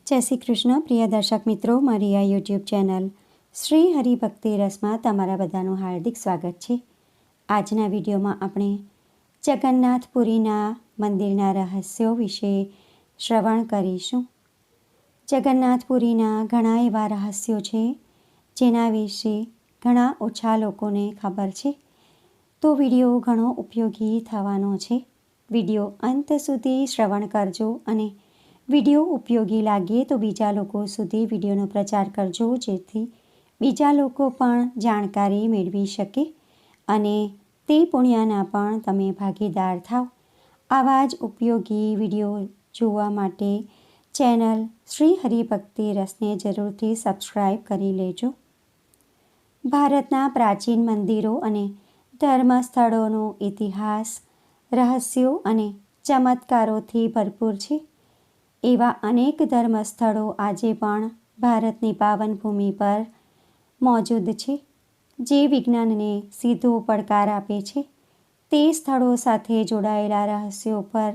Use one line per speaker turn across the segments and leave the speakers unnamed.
જય શ્રી કૃષ્ણ પ્રિય દર્શક મિત્રો, મારી આ યુટ્યુબ ચેનલ શ્રી હરિભક્તિ રસમાં તમારા બધાનું હાર્દિક સ્વાગત છે. આજના વિડીયોમાં આપણે જગન્નાથપુરીના મંદિરના રહસ્યો વિશે શ્રવણ કરીશું. જગન્નાથપુરીના ઘણા એવા રહસ્યો છે જેના વિશે ઘણા ઓછા લોકોને ખબર છે, તો વિડીયો ઘણો ઉપયોગી થવાનો છે. વિડીયો અંત સુધી શ્રવણ કરજો અને વિડીયો ઉપયોગી લાગે તો બીજા લોકો સુધી વિડીયોનો પ્રચાર કરજો, જેથી બીજા લોકો પણ જાણકારી મેળવી શકે અને તે પુણ્યના પણ તમે ભાગીદાર થાવ. આવા જ ઉપયોગી વિડીયો જોવા માટે ચેનલ શ્રી હરિભક્તિ રસને જરૂરથી સબસ્ક્રાઈબ કરી લેજો. ભારતના પ્રાચીન મંદિરો અને ધર્મસ્થળોનો ઇતિહાસ રહસ્યો અને ચમત્કારોથી ભરપૂર છે. એવા અનેક ધર્મસ્થળો આજે પણ ભારતની પાવન ભૂમિ પર મોજૂદ છે, જે વિજ્ઞાનને સીધો પડકાર આપે છે. તે સ્થળો સાથે જોડાયેલા રહસ્યો પર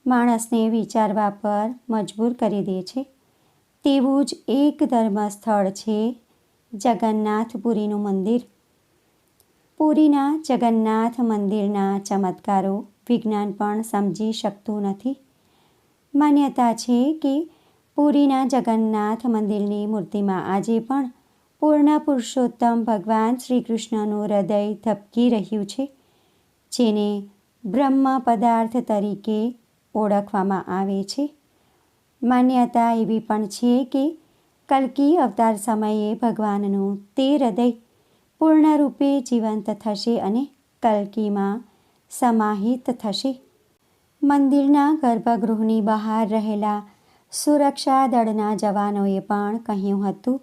માણસને વિચારવા પર મજબૂર કરી દે છે. તેવું જ એક ધર્મસ્થળ છે જગન્નાથપુરીનું મંદિર. પુરીના જગન્નાથ મંદિરના ચમત્કારો વિજ્ઞાન પણ સમજી શકતું નથી. માન્યતા છે કે પુરીના જગન્નાથ મંદિરની મૂર્તિમાં આજે પણ પૂર્ણ પુરુષોત્તમ ભગવાન શ્રી કૃષ્ણનું હૃદય ધબકી રહ્યું છે, જેને બ્રહ્મ પદાર્થ તરીકે ઓળખવામાં આવે છે. માન્યતા એવી પણ છે કે કલ્કી અવતાર સમયે ભગવાનનું તે હૃદય પૂર્ણરૂપે જીવંત થશે અને કલ્કીમાં સમાહિત થશે. મંદિરના ગર્ભગૃહની બહાર રહેલા સુરક્ષા દળના જવાનોએ પણ કહ્યું હતું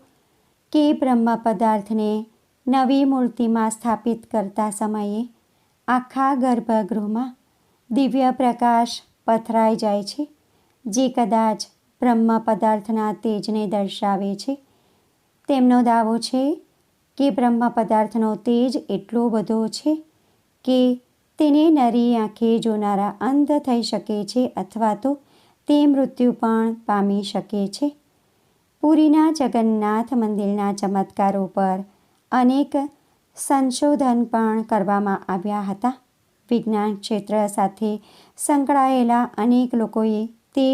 કે બ્રહ્મ પદાર્થને નવી મૂર્તિમાં સ્થાપિત કરતા સમયે આખા ગર્ભગૃહમાં દિવ્ય પ્રકાશ પથરાઈ જાય છે, જે કદાચ બ્રહ્મ પદાર્થના તેજને દર્શાવે છે. તેમનો દાવો છે કે બ્રહ્મ પદાર્થનો તેજ એટલો બધો છે કે તેને નરી આંખે જોનારા અંધ થઈ શકે છે અથવા તો તે મૃત્યુ પણ પામી શકે છે. પુરીના જગન્નાથ મંદિરના ચમત્કારો પર અનેક સંશોધન પણ કરવામાં આવ્યા હતા. વિજ્ઞાન ક્ષેત્ર સાથે સંકળાયેલા અનેક લોકોએ તે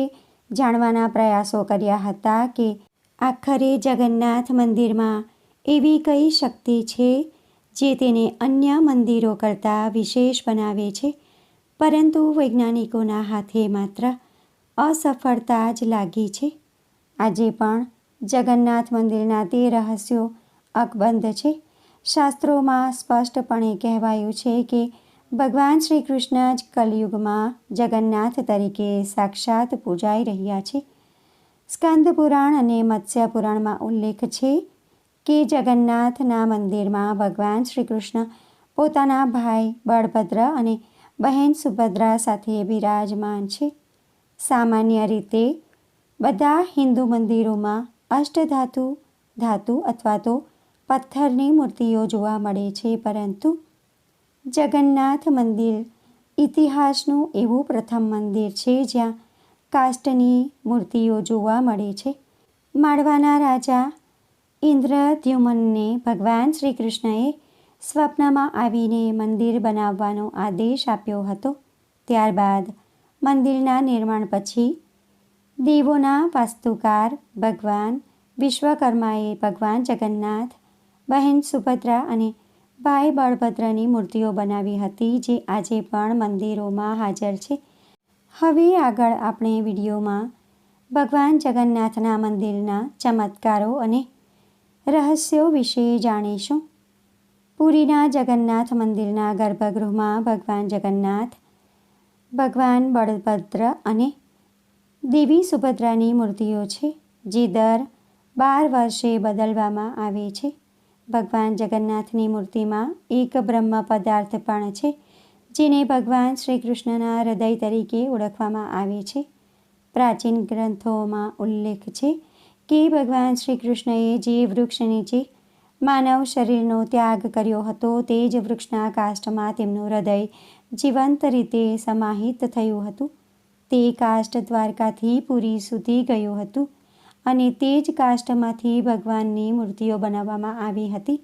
જાણવાના પ્રયાસો કર્યા હતા કે આખરે જગન્નાથ મંદિરમાં એવી કઈ શક્તિ છે જે તેને અન્ય મંદિરો કરતાં વિશેષ બનાવે છે, પરંતુ વૈજ્ઞાનિકોના હાથે માત્ર અસફળતા જ લાગી છે. આજે પણ જગન્નાથ મંદિરના તે રહસ્યો અકબંધ છે. શાસ્ત્રોમાં સ્પષ્ટપણે કહેવાયું છે કે ભગવાન શ્રી કૃષ્ણ જ કલયુગમાં જગન્નાથ તરીકે સાક્ષાત પૂજાઈ રહ્યા છે. સ્કંદ પુરાણ અને મત્સ્ય પુરાણમાં ઉલ્લેખ છે કે જગન્નાથના મંદિરમાં ભગવાન શ્રી કૃષ્ણ પોતાના ભાઈ બળભદ્ર અને બહેન સુભદ્રા સાથે બિરાજમાન છે. સામાન્ય રીતે બધા હિન્દુ મંદિરોમાં અષ્ટધાતુ ધાતુ અથવા તો પથ્થરની મૂર્તિઓ જોવા મળે છે, પરંતુ જગન્નાથ મંદિર ઇતિહાસનું એવું પ્રથમ મંદિર છે જ્યાં કાષ્ટની મૂર્તિઓ જોવા મળે છે. માળવાના રાજા ઇન્દ્રદ્યુમ્નને ભગવાન શ્રી કૃષ્ણએ સ્વપ્નમાં આવીને મંદિર બનાવવાનો આદેશ આપ્યો હતો. ત્યારબાદ મંદિરના નિર્માણ પછી દેવોના વાસ્તુકાર ભગવાન વિશ્વકર્માએ ભગવાન જગન્નાથ, બહેન સુભદ્રા અને ભાઈ બળભદ્રની મૂર્તિઓ બનાવી હતી, જે આજે પણ મંદિરોમાં હાજર છે. હવે આગળ આપણે વિડીયોમાં ભગવાન જગન્નાથના મંદિરના ચમત્કારો અને રહસ્યો વિશે જાણીશું. પુરીના જગન્નાથ મંદિરના ગર્ભગૃહમાં ભગવાન જગન્નાથ, ભગવાન બળભદ્ર અને દેવી સુભદ્રાની મૂર્તિઓ છે, જે દર 12 વર્ષે બદલવામાં આવે છે. ભગવાન જગન્નાથની મૂર્તિમાં એક બ્રહ્મ પદાર્થ પણ છે, જેને ભગવાન શ્રી કૃષ્ણના હૃદય તરીકે ઓળખવામાં આવે છે. પ્રાચીન ગ્રંથોમાં ઉલ્લેખ છે કે ભગવાન શ્રી કૃષ્ણએ જે વૃક્ષ નીચે માનવ શરીરનો ત્યાગ કર્યો હતો, તે જ વૃક્ષના કાષ્ઠમાં તેમનું હૃદય જીવંત રીતે સમાહિત થયું હતું. તે કાષ્ઠ દ્વારકાથી પુરી સુધી ગયું હતું. અને તે જ કાષ્ઠમાંથી ભગવાનની મૂર્તિઓ બનાવવામાં આવી હતી.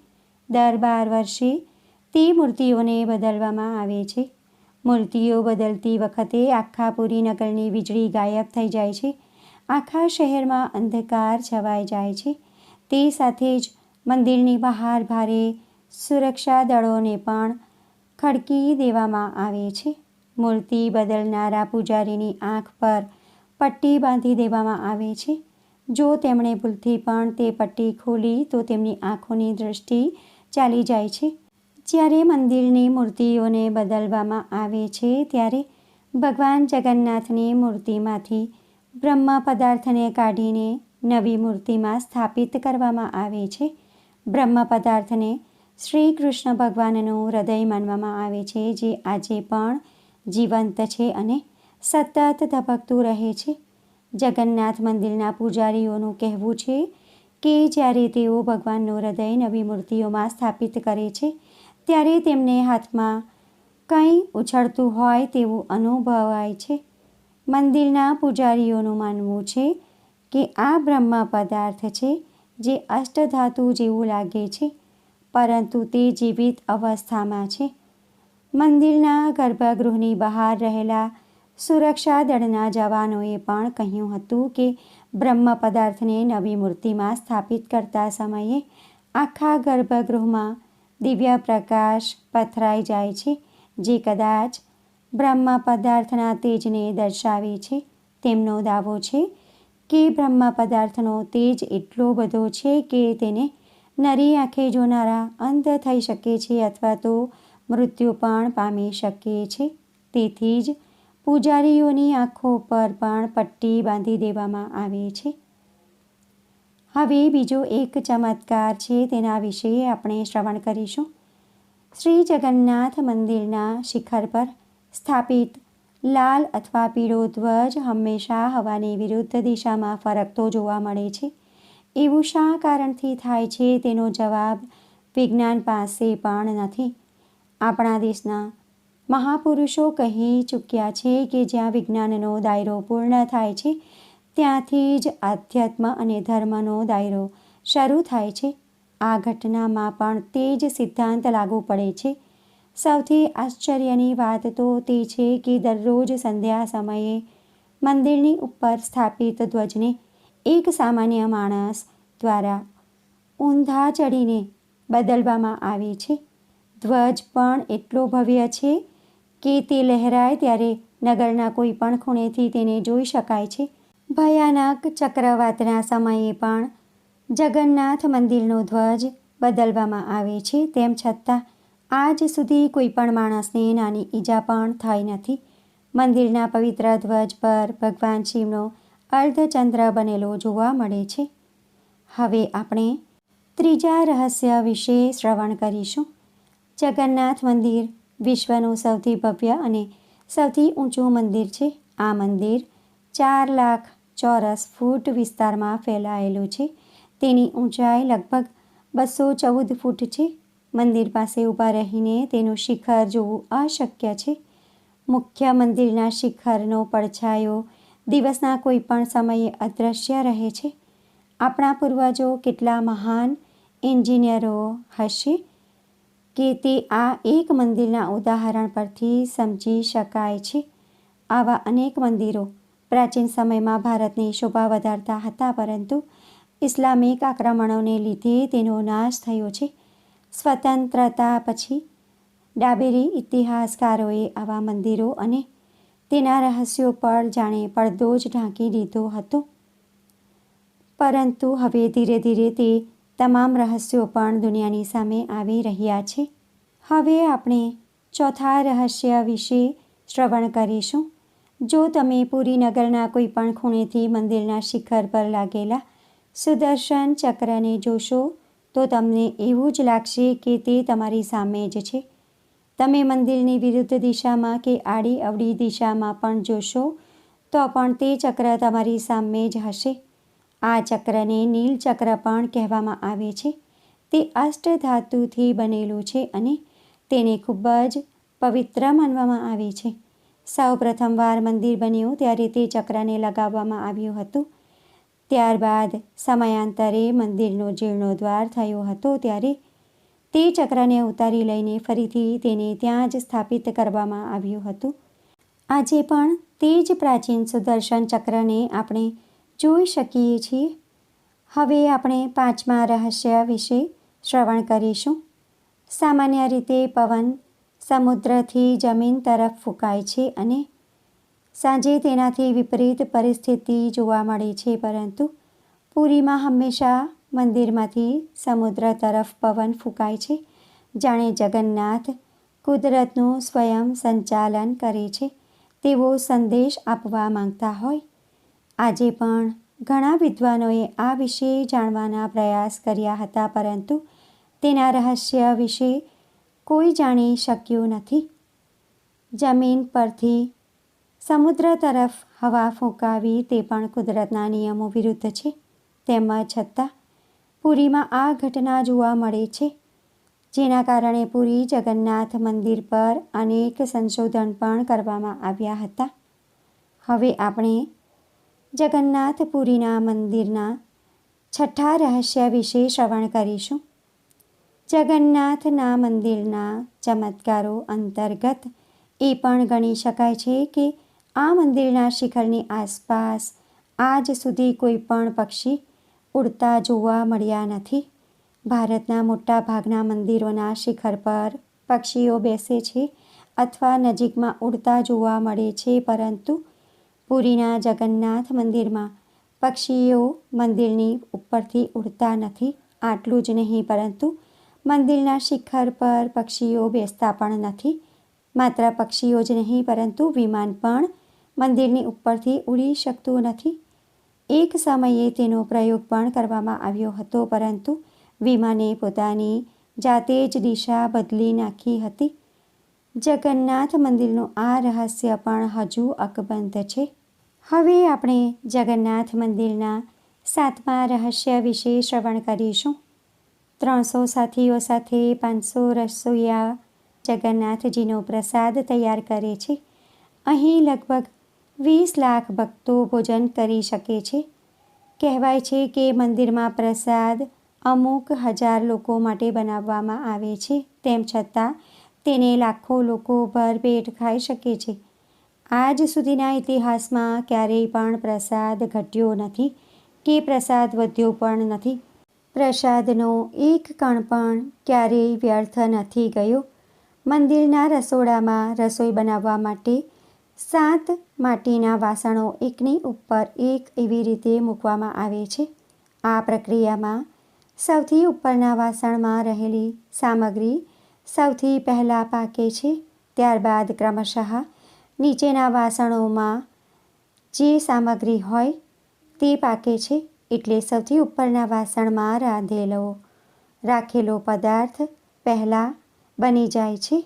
દર 12 વર્ષે તે મૂર્તિઓને બદલવામાં આવે છે. મૂર્તિઓ બદલતી વખતે આખા પુરી નગરની વીજળી ગાયબ થઈ જાય છે. આખા શહેરમાં અંધકાર છવાઈ જાય છે. તે સાથે જ મંદિરની બહાર ભારે સુરક્ષા દળોને પણ ખડકી દેવામાં આવે છે. મૂર્તિ બદલનારા પૂજારીની આંખ પર પટ્ટી બાંધી દેવામાં આવે છે. જો તેમણે ભૂલથી પણ તે પટ્ટી ખોલી તો તેમની આંખોની દૃષ્ટિ ચાલી જાય છે. જ્યારે મંદિરની મૂર્તિઓને બદલવામાં આવે છે ત્યારે ભગવાન જગન્નાથની મૂર્તિમાંથી બ્રહ્મ પદાર્થને કાઢીને નવી મૂર્તિમાં સ્થાપિત કરવામાં આવે છે. બ્રહ્મ પદાર્થને શ્રી કૃષ્ણ ભગવાનનું હૃદય માનવામાં આવે છે, જે આજે પણ જીવંત છે અને સતત ધબકતું રહે છે. જગન્નાથ મંદિરના પૂજારીઓનું કહેવું છે કે જ્યારે તેઓ ભગવાનનું હૃદય નવી મૂર્તિઓમાં સ્થાપિત કરે છે ત્યારે તેમને હાથમાં કંઈ ઉછળતું હોય તેવું અનુભવાય છે. મંદિરના પૂજારીઓનું માનવું છે કે આ બ્રહ્મ પદાર્થ છે જે અષ્ટધાતુ જેવું લાગે છે, પરંતુ તે જીવિત અવસ્થામાં છે. મંદિરના ગર્ભગૃહની બહાર રહેલા સુરક્ષા દળના જવાનોએ પણ કહ્યું હતું કે બ્રહ્મ પદાર્થને નવી મૂર્તિમાં સ્થાપિત કરતા સમયે આખા ગર્ભગૃહમાં દિવ્ય પ્રકાશ પથરાઈ જાય છે, જે કદાચ બ્રહ્મ પદાર્થના તેજને દર્શાવે છે. તેમનો દાવો છે કે બ્રહ્મ પદાર્થનો તેજ એટલો બધો છે કે તેને નરી આંખે જોનારા અંધ થઈ શકે છે અથવા તો મૃત્યુ પણ પામી શકે છે. તેથી જ પૂજારીઓની આંખો પર પણ પટ્ટી બાંધી દેવામાં આવે છે. હવે બીજો એક ચમત્કાર છે, તેના વિશે આપણે શ્રવણ કરીશું. શ્રી જગન્નાથ મંદિરના શિખર પર સ્થાપિત લાલ અથવા પીળો ધ્વજ હંમેશા હવાની વિરુદ્ધ દિશામાં ફરકતો જોવા મળે છે. એવું શા કારણથી થાય છે તેનો જવાબ વિજ્ઞાન પાસે પણ નથી. આપણા દેશના મહાપુરુષો કહી ચૂક્યા છે કે જ્યાં વિજ્ઞાનનો દાયરો પૂર્ણ થાય છે ત્યાંથી જ આધ્યાત્મ અને ધર્મનો દાયરો શરૂ થાય છે. આ ઘટનામાં પણ તે જ સિદ્ધાંત લાગુ પડે છે. સૌથી આશ્ચર્યની વાત તો તે છે કે દરરોજ સંધ્યા સમયે મંદિરની ઉપર સ્થાપિત ધ્વજને એક સામાન્ય માણસ દ્વારા ઊંધા ચડીને બદલવામાં આવે છે. ધ્વજ પણ એટલો ભવ્ય છે કે તે લહેરાય ત્યારે નગરના કોઈ પણ ખૂણેથી તેને જોઈ શકાય છે. ભયાનક ચક્રવાતના સમયે પણ જગન્નાથ મંદિરનો ધ્વજ બદલવામાં આવે છે. તેમ છતાં આજ સુધી કોઈ પણ માણસને નાની ઈજા પણ થઈ નથી. મંદિરના પવિત્ર ધ્વજ પર ભગવાન શિવનો અર્ધચંદ્ર બનેલો જોવા મળે છે. હવે આપણે ત્રીજા રહસ્ય વિશે શ્રવણ કરીશું. જગન્નાથ મંદિર વિશ્વનું સૌથી ભવ્ય અને સૌથી ઊંચું મંદિર છે. આ મંદિર 4 લાખ ચોરસ ફૂટ વિસ્તારમાં ફેલાયેલું છે. તેની ઊંચાઈ લગભગ 214 ફૂટ છે. મંદિર પાસે ઊભા રહીને તેનું શિખર જોવું અશક્ય છે. મુખ્ય મંદિરના શિખરનો પડછાયો દિવસના કોઈ પણ સમયે અદૃશ્ય રહે છે. આપણા પૂર્વજો કેટલા મહાન એન્જિનિયરો હશે કે તે આ એક મંદિરના ઉદાહરણ પરથી સમજી શકાય છે. આવા અનેક મંદિરો પ્રાચીન સમયમાં ભારતની શોભા વધારતા હતા, પરંતુ ઇસ્લામિક આક્રમણોને લીધે તેનો નાશ થયો છે. સ્વતંત્રતા પછી ડાબેરી ઇતિહાસકારોએ આવા મંદિરો અને તેના રહસ્યો પર જાણે પડદો જ ઢાંકી દીધો હતો. પરંતુ હવે ધીરે ધીરે તે તમામ રહસ્યો પણ દુનિયાની સામે આવી રહ્યા છે. હવે આપણે ચોથા રહસ્ય વિશે શ્રવણ કરીશું. જો તમે પુરી નગરના કોઈ પણ ખૂણેથી મંદિરના શિખર પર લાગેલા સુદર્શન ચક્રને જોશો તો તમને એવું જ લાગશે કે તે તમારી સામે જ છે. તમે મંદિરની વિરુદ્ધ દિશામાં કે આડી અવળી દિશામાં પણ જોશો તો પણ તે ચક્ર તમારી સામે જ હશે. આ ચક્રને નીલ ચક્ર પણ કહેવામાં આવે છે. તે અષ્ટધાતુથી બનેલું છે અને તેને ખૂબ જ પવિત્ર માનવામાં આવે છે. સૌ પ્રથમવાર મંદિર બન્યું ત્યારે તે ચક્રને લગાવવામાં આવ્યું હતું. ત્યારબાદ સમયાંતરે મંદિરનો જીર્ણોદ્ધાર થયો હતો ત્યારે તે ચક્રને ઉતારી લઈને ફરીથી તેને ત્યાં જ સ્થાપિત કરવામાં આવ્યું હતું. આજે પણ તે જ પ્રાચીન સુદર્શન ચક્રને આપણે જોઈ શકીએ છીએ. હવે આપણે 5મા રહસ્ય વિશે શ્રવણ કરીશું. સામાન્ય રીતે પવન સમુદ્રથી જમીન તરફ ફૂંકાય છે અને સાંજે તેનાથી વિપરીત પરિસ્થિતિ જોવા મળે છે, પરંતુ પુરીમાં હંમેશા મંદિરમાંથી સમુદ્ર તરફ પવન ફૂંકાય છે. જાણે જગન્નાથ કુદરતનું સ્વયં સંચાલન કરે છે તેવો સંદેશ આપવા માંગતા હોય. આજે પણ ઘણા વિદ્વાનોએ આ વિશે જાણવાના પ્રયાસ કર્યા હતા, પરંતુ તેના રહસ્ય વિશે કોઈ જાણી શક્યું નથી. જમીન પરથી સમુદ્ર તરફ હવા ફૂંકાવી તે પણ કુદરતના નિયમો વિરુદ્ધ છે. તેમ છતાં પુરીમાં આ ઘટના જોવા મળે છે, જેના કારણે પુરી જગન્નાથ મંદિર પર અનેક સંશોધન પણ કરવામાં આવ્યા હતા. હવે આપણે જગન્નાથ પુરીના મંદિરના 6ઠા રહસ્ય વિશે શ્રવણ કરીશું. જગન્નાથના મંદિરના ચમત્કારો અંતર્ગત એ પણ ગણી શકાય છે કે આ મંદિરના શિખરની આસપાસ આજ સુધી કોઈ પણ પક્ષી ઉડતા જોવા મળ્યા નથી. ભારતના મોટા ભાગના મંદિરોના શિખર પર પક્ષીઓ બેસે છે અથવા નજીકમાં ઉડતા જોવા મળે છે, પરંતુ પુરીના જગન્નાથ મંદિરમાં પક્ષીઓ મંદિરની ઉપરથી ઉડતા નથી. આટલું જ નહીં, પરંતુ મંદિરના શિખર પર પક્ષીઓ બેસતા પણ નથી. માત્ર પક્ષીઓ જ નહીં, પરંતુ વિમાન પણ મંદિરની ઉપરથી ઉડી શકતું નથી. એક સમયે તેનો પ્રયોગ પણ કરવામાં આવ્યો હતો, પરંતુ વિમાને પોતાની જાતે જ દિશા બદલી નાખી હતી. જગન્નાથ મંદિરનું આ રહસ્ય પણ હજુ અકબંધ છે. હવે આપણે જગન્નાથ મંદિરના 7મા રહસ્ય વિશે શ્રવણ કરીશું. 300 સાથીઓ સાથે 500 રસોઈયા જગન્નાથજીનો પ્રસાદ તૈયાર કરે છે. અહીં લગભગ 20 લાખ ભક્તો ભોજન કરી શકે છે. કહેવાય છે કે મંદિરમાં પ્રસાદ અમુક હજાર લોકો માટે બનાવવામાં આવે છે, તેમ છતાં તેને લાખો લોકો ભરપેટ ખાઈ શકે છે. આજ સુધીના ઇતિહાસમાં ક્યારેય પણ પ્રસાદ ઘટ્યો નથી કે પ્રસાદ વધ્યો પણ નથી. પ્રસાદનો એક કણ પણ ક્યારેય વ્યર્થ નથી ગયો. મંદિરના રસોડામાં રસોઈ બનાવવા માટે 7 માટીના વાસણો એકની ઉપર એક એવી રીતે મૂકવામાં આવે છે. આ પ્રક્રિયામાં સૌથી ઉપરના વાસણમાં રહેલી સામગ્રી સૌથી પહેલાં પાકે છે. ત્યારબાદ ક્રમશઃ નીચેના વાસણોમાં જે સામગ્રી હોય તે પાકે છે. એટલે સૌથી ઉપરના વાસણમાં રાખેલો પદાર્થ પહેલાં બની જાય છે.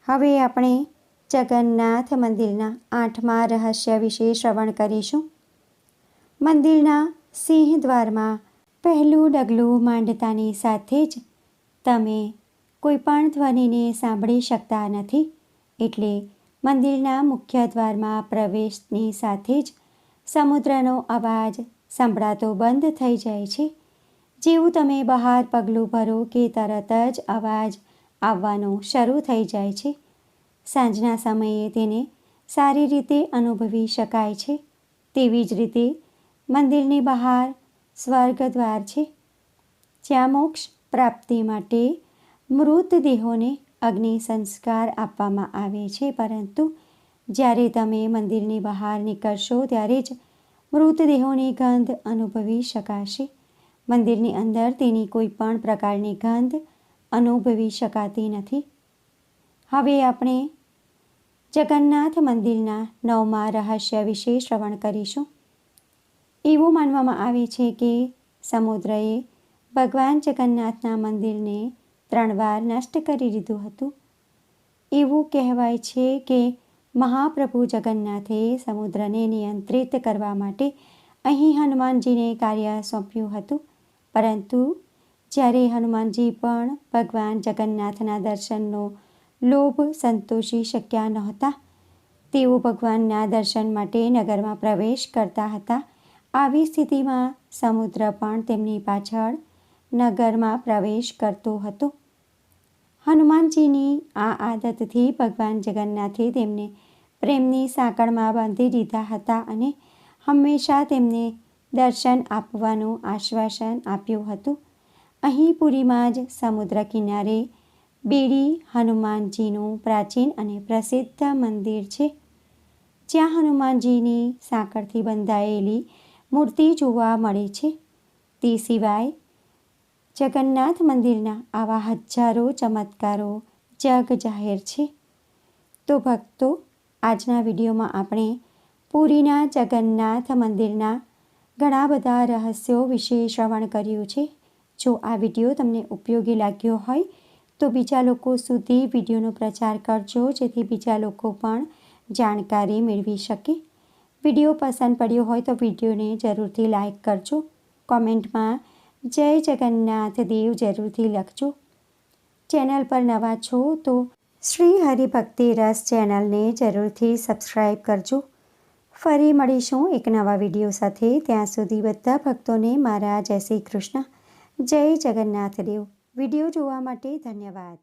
હવે આપણે જગન્નાથ મંદિરના 8મા રહસ્ય વિશે શ્રવણ કરીશું. મંદિરના સિંહદ્વારમાં પહેલું ડગલું માંડતાની સાથે જ તમે કોઈ પણ ધ્વનિને સાંભળી શકતા નથી. એટલે મંદિરના મુખ્ય દ્વારમાં પ્રવેશની સાથે જ સમુદ્રનો અવાજ સંભળાતો બંધ થઈ જાય છે. જેવું તમે બહાર પગલું ભરો કે તરત જ અવાજ આવવાનો શરૂ થઈ જાય છે. સાંજના સમયે તેને સારી રીતે અનુભવી શકાય છે. તેવી જ રીતે મંદિરની બહાર સ્વર્ગદ્વાર છે, જ્યાં મોક્ષ પ્રાપ્તિ માટે મૃતદેહોને અગ્નિ સંસ્કાર આપવામાં આવે છે. પરંતુ જ્યારે તમે મંદિરની બહાર નીકળશો ત્યારે જ મૃતદેહોની ગંધ અનુભવી શકાશે. મંદિરની અંદર તેની કોઈ પણ પ્રકારની ગંધ અનુભવી શકાતી નથી. હવે આપણે જગન્નાથ મંદિરના 9મા રહસ્ય વિશે શ્રવણ કરીશું. એવું માનવામાં આવે છે કે સમુદ્રએ ભગવાન જગન્નાથના મંદિરને 3 વાર નષ્ટ કરી દીધું હતું. એવું કહેવાય છે કે મહાપ્રભુ જગન્નાથે સમુદ્રને નિયંત્રિત કરવા માટે અહીં હનુમાનજીને કાર્ય સોંપ્યું હતું. પરંતુ જ્યારે હનુમાનજી પણ ભગવાન જગન્નાથના દર્શનનો લોભ સંતોષી શક્યા નહોતા. તેઓ ભગવાનના દર્શન માટે નગરમાં પ્રવેશ કરતા હતા આવી સ્થિતિમાં સમુદ્ર પણ તેમની પાછળ નગરમાં પ્રવેશ કરતો હતો. હનુમાનજીની આ આદતથી ભગવાન જગન્નાથે તેમને પ્રેમની સાંકળમાં બાંધી દીધા હતા અને હંમેશા તેમને દર્શન આપવાનું આશ્વાસન આપ્યું હતું. અહીં પુરીમાં જ સમુદ્ર કિનારે બેડી હનુમાનજીનું પ્રાચીન અને પ્રસિદ્ધ મંદિર છે, જ્યાં હનુમાનજીની સાંકળથી બંધાયેલી મૂર્તિ જોવા મળે છે. તે સિવાય જગન્નાથ મંદિરના આવા હજારો ચમત્કારો જગ જાહેર છે. તો ભક્તો, આજના વિડીયોમાં આપણે પુરીના જગન્નાથ મંદિરના ઘણા બધા રહસ્યો વિશે શ્રવણ કર્યું છે. જો આ વિડીયો તમને ઉપયોગી લાગ્યો હોય તો બીજા લોકો સુધી વિડીયોનો પ્રચાર કરજો, જેથી બીજા લોકો પણ જાણકારી મેળવી શકે. વિડીયો પસંદ પડ્યો હોય તો વિડીયોને જરૂરથી લાઈક કરજો. કોમેન્ટમાં જય જગન્નાથ દેવ જરૂરથી લખજો. ચેનલ પર નવા છો તો શ્રી હરિભક્તિ રસ ચેનલને જરૂરથી સબસ્ક્રાઈબ કરજો. ફરી મળીશું એક નવા વિડીયો સાથે. ત્યાં સુધી બધા ભક્તોને મારા જય શ્રી કૃષ્ણ. જય જગન્નાથ દેવ. વિડીયો જોવા માટે ધન્યવાદ.